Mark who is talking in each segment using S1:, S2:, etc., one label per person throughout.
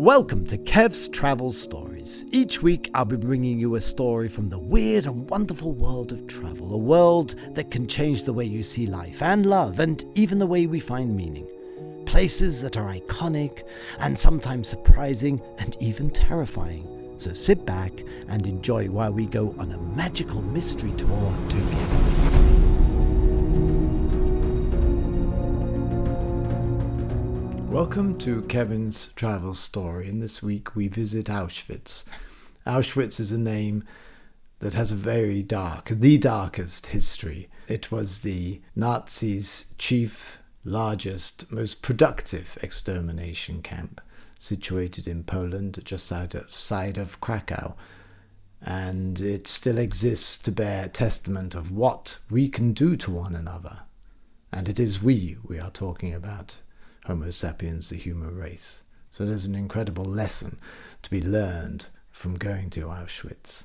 S1: Welcome to Kevs Travel Stories. Each week I'll be bringing you a story from the weird and wonderful world of travel, a world that can change the way you see life and love and even the way we find meaning. Places that are iconic and sometimes surprising and even terrifying. So sit back and enjoy while we go on a magical mystery tour together. Welcome to Kevs Travel Story, and this week we visit Auschwitz. Auschwitz is a name that has a very the darkest history. It was the Nazis' chief, largest, most productive extermination camp, situated in Poland, just outside of Kracow. And it still exists to bear testament of what we can do to one another. And it is we are talking about. Homo sapiens, the human race. So there's an incredible lesson to be learned from going to Auschwitz.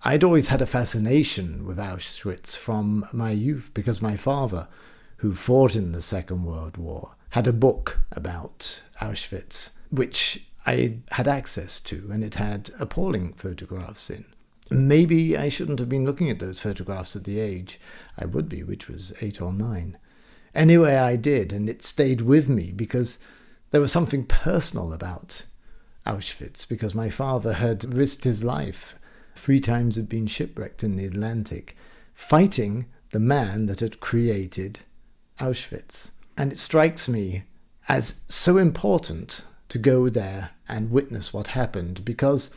S1: I'd always had a fascination with Auschwitz from my youth because my father, who fought in the Second World War, had a book about Auschwitz, which I had access to, and it had appalling photographs in. Maybe I shouldn't have been looking at those photographs at the age I would be, which was 8 or 9. Anyway, I did, and it stayed with me because there was something personal about Auschwitz, because my father had risked his life. 3 times had been shipwrecked in the Atlantic, fighting the man that had created Auschwitz. And it strikes me as so important to go there and witness what happened, because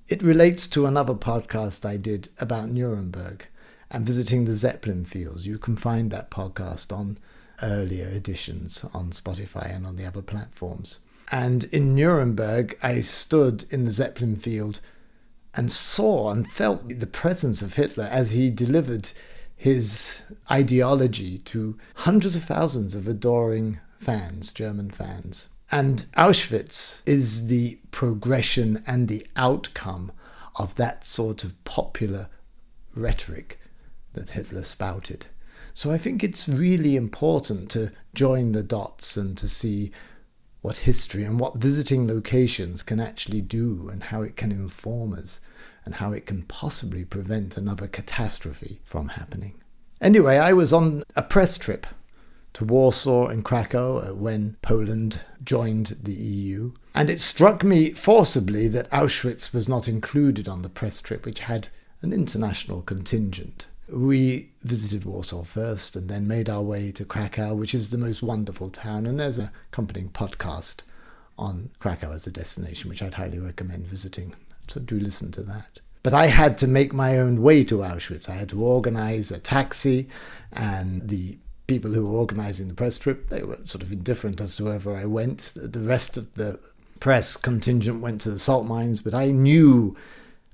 S1: it relates to another podcast I did about Nuremberg and visiting the Zeppelin fields. You can find that podcast on earlier editions on Spotify and on the other platforms. And in Nuremberg, I stood in the Zeppelin field and saw and felt the presence of Hitler as he delivered his ideology to hundreds of thousands of adoring fans, German fans. And Auschwitz is the progression and the outcome of that sort of popular rhetoric that Hitler spouted. So I think it's really important to join the dots and to see what history and what visiting locations can actually do and how it can inform us and how it can possibly prevent another catastrophe from happening. Anyway, I was on a press trip to Warsaw and Krakow when Poland joined the EU. And it struck me forcibly that Auschwitz was not included on the press trip, which had an international contingent. We visited Warsaw first and then made our way to Krakow, which is the most wonderful town. And there's an accompanying podcast on Krakow as a destination, which I'd highly recommend visiting. So do listen to that. But I had to make my own way to Auschwitz. I had to organize a taxi, and the people who were organizing the press trip, they were sort of indifferent as to wherever I went. The rest of the press contingent went to the salt mines, but I knew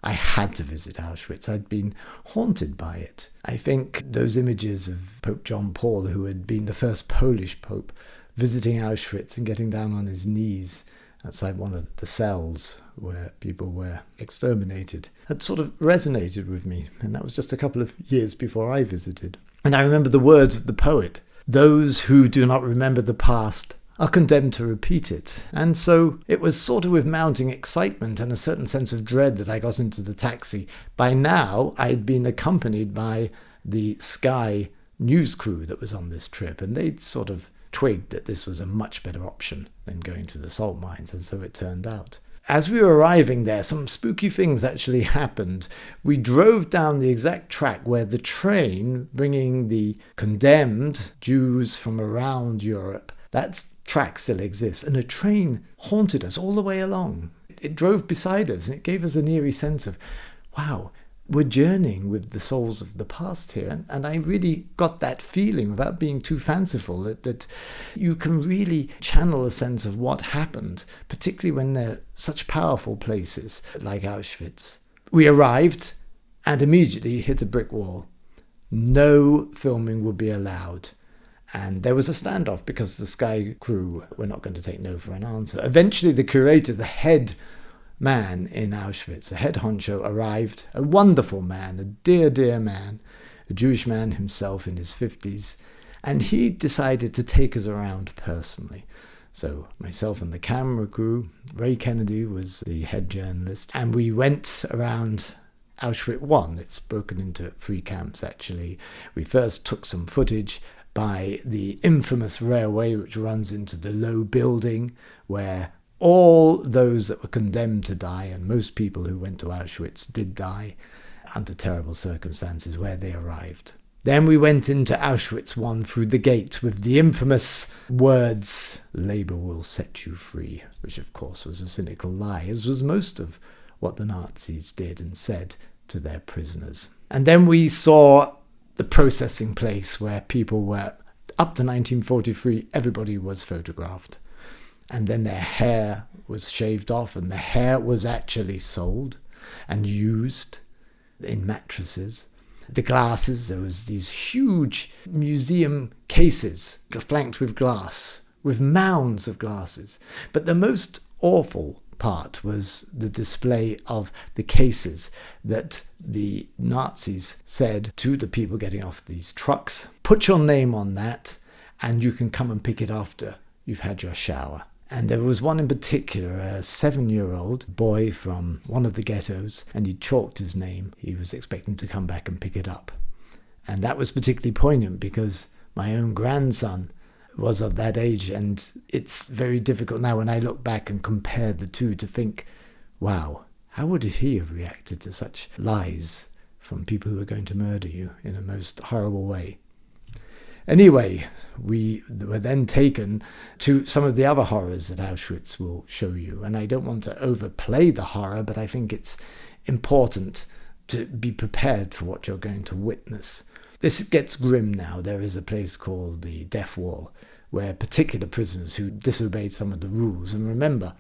S1: I had to visit Auschwitz. I'd been haunted by it. I think those images of Pope John Paul, who had been the first Polish pope, visiting Auschwitz and getting down on his knees outside one of the cells where people were exterminated, had sort of resonated with me. And that was just a couple of years before I visited. And I remember the words of the poet: "Those who do not remember the past are condemned to repeat it." And so it was sort of with mounting excitement and a certain sense of dread that I got into the taxi. By now, I'd been accompanied by the Sky news crew that was on this trip, and they'd sort of twigged that this was a much better option than going to the salt mines, and so it turned out. As we were arriving there, some spooky things actually happened. We drove down the exact track where the train bringing the condemned Jews from around Europe, that track still exists, and a train haunted us all the way along. It drove beside us, and it gave us an eerie sense of, wow, we're journeying with the souls of the past here. And I really got that feeling, without being too fanciful, that you can really channel a sense of what happened, particularly when they're such powerful places like Auschwitz. We arrived and immediately hit a brick wall. No filming would be allowed. And there was a standoff because the Sky crew were not going to take no for an answer. Eventually the curator, the head man in Auschwitz, a head honcho, arrived, a wonderful man, a dear, dear man, a Jewish man himself in his 50s, and he decided to take us around personally. So myself and the camera crew, Ray Kennedy was the head journalist, and we went around Auschwitz 1. It's broken into 3 camps, actually. We first took some footage by the infamous railway which runs into the low building where all those that were condemned to die, and most people who went to Auschwitz did die under terrible circumstances where they arrived. Then we went into Auschwitz 1 through the gate with the infamous words, "Labour will set you free," which of course was a cynical lie, as was most of what the Nazis did and said to their prisoners. And then we saw the processing place where people were, up to 1943, everybody was photographed. And then their hair was shaved off, and the hair was actually sold and used in mattresses. The glasses, there was these huge museum cases flanked with glass, with mounds of glasses. But the most awful part was the display of the cases that the Nazis said to the people getting off these trucks, "Put your name on that and you can come and pick it after you've had your shower." And there was one in particular, a 7-year-old boy from one of the ghettos, and he chalked his name. He was expecting to come back and pick it up. And that was particularly poignant because my own grandson was of that age, and it's very difficult now when I look back and compare the two to think, wow, how would he have reacted to such lies from people who are going to murder you in a most horrible way? Anyway, we were then taken to some of the other horrors that Auschwitz will show you. And I don't want to overplay the horror, but I think it's important to be prepared for what you're going to witness. This gets grim now. There is a place called the Death Wall, where particular prisoners who disobeyed some of the rules, and remember,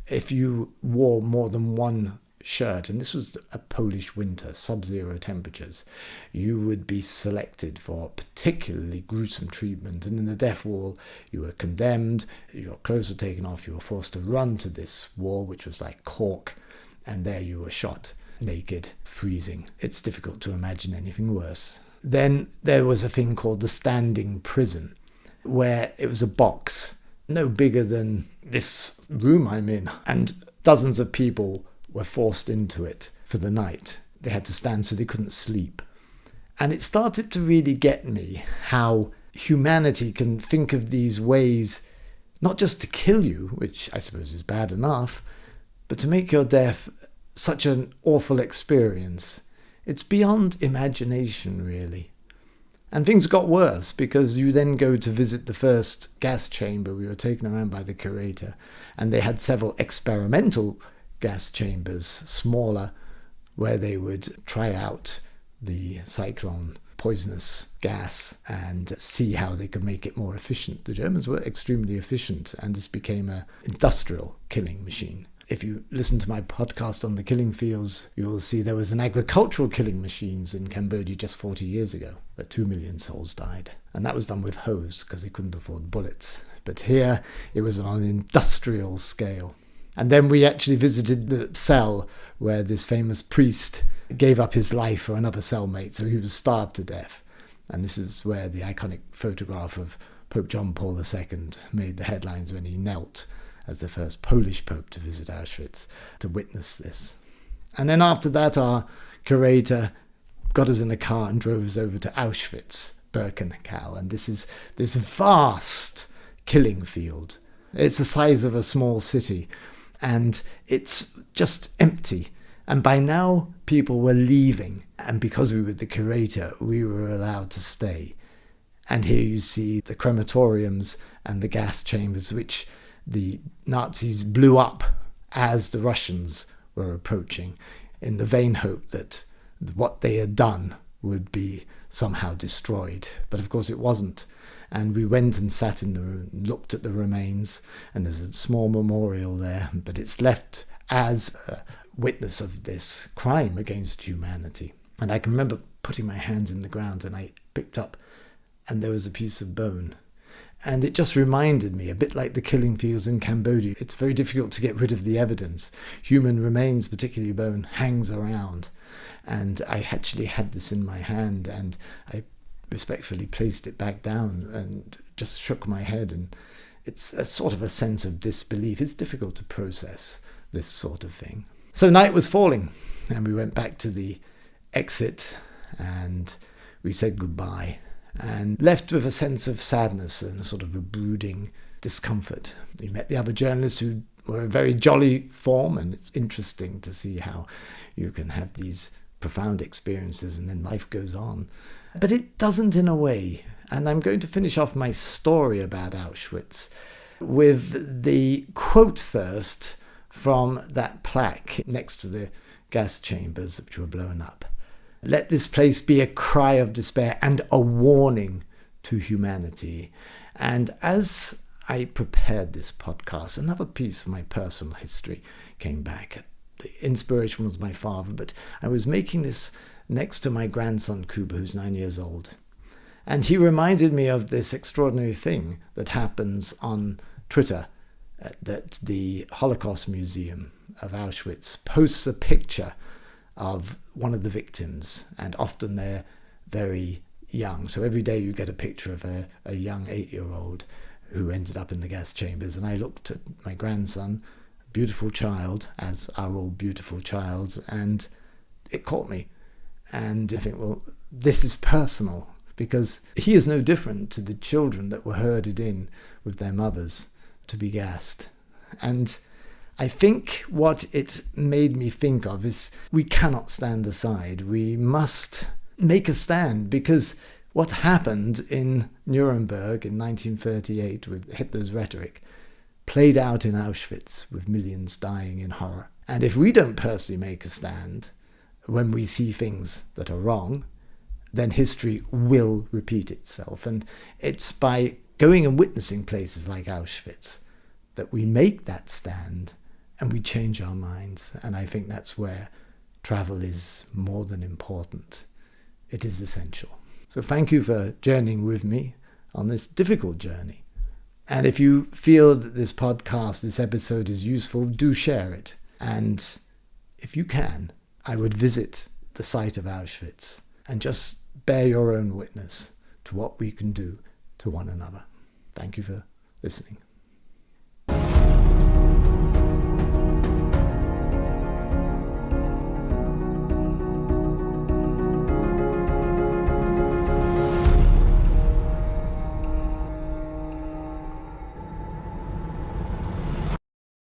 S1: if you wore more than one shirt, and this was a Polish winter, sub-zero temperatures, you would be selected for particularly gruesome treatment. And in the death wall, you were condemned, your clothes were taken off, you were forced to run to this wall, which was like cork, and there you were shot, naked, freezing. It's difficult to imagine anything worse. Then there was a thing called the standing prison, where it was a box, no bigger than this room I'm in, and dozens of people were forced into it for the night. They had to stand so they couldn't sleep. And it started to really get me how humanity can think of these ways, not just to kill you, which I suppose is bad enough, but to make your death such an awful experience. It's beyond imagination, really. And things got worse because you then go to visit the first gas chamber. We were taken around by the curator, and they had several experimental gas chambers, smaller, where they would try out the cyclone poisonous gas and see how they could make it more efficient. The Germans were extremely efficient, and this became an industrial killing machine. If you listen to my podcast on the killing fields, you will see there was an agricultural killing machines in Cambodia just 40 years ago, where 2 million souls died. And that was done with hose because they couldn't afford bullets. But here it was on an industrial scale. And then we actually visited the cell where this famous priest gave up his life for another cellmate, so he was starved to death. And this is where the iconic photograph of Pope John Paul II made the headlines when he knelt as the first Polish pope to visit Auschwitz to witness this. And then after that, our curator got us in a car and drove us over to Auschwitz, Kracow. And this is this vast killing field. It's the size of a small city, and it's just empty. And by now, people were leaving. And because we were the curator, we were allowed to stay. And here you see the crematoriums and the gas chambers, which the Nazis blew up as the Russians were approaching, in the vain hope that what they had done would be somehow destroyed. But of course it wasn't. And we went and sat in the room, looked at the remains, and there's a small memorial there, but it's left as a witness of this crime against humanity. And I can remember putting my hands in the ground, and I picked up, and there was a piece of bone. And it just reminded me, a bit like the killing fields in Cambodia, it's very difficult to get rid of the evidence. Human remains, particularly bone, hangs around. And I actually had this in my hand, and I respectfully placed it back down and just shook my head. And it's a sort of a sense of disbelief. It's difficult to process this sort of thing. So night was falling, and we went back to the exit, and we said goodbye, and left with a sense of sadness and sort of a brooding discomfort. We met the other journalists who were a very jolly form, and it's interesting to see how you can have these profound experiences and then life goes on. But it doesn't in a way. And I'm going to finish off my story about Auschwitz with the quote first from that plaque next to the gas chambers which were blown up. "Let this place be a cry of despair and a warning to humanity." And as I prepared this podcast, another piece of my personal history came back. The inspiration was my father, but I was making this next to my grandson, Kuba, who's 9 years old. And he reminded me of this extraordinary thing that happens on Twitter, that the Holocaust Museum of Auschwitz posts a picture of one of the victims, and often they're very young. So every day you get a picture of a young 8-year-old who ended up in the gas chambers. And I looked at my grandson, beautiful child, as are all beautiful childs, and it caught me. And I think, well, this is personal, because he is no different to the children that were herded in with their mothers to be gassed. And I think what it made me think of is we cannot stand aside. We must make a stand, because what happened in Nuremberg in 1938 with Hitler's rhetoric played out in Auschwitz with millions dying in horror. And if we don't personally make a stand when we see things that are wrong, then history will repeat itself. And it's by going and witnessing places like Auschwitz that we make that stand and we change our minds. And I think that's where travel is more than important. It is essential. So thank you for journeying with me on this difficult journey. And if you feel that this podcast, this episode is useful, do share it. And if you can, I would visit the site of Auschwitz and just bear your own witness to what we can do to one another. Thank you for listening.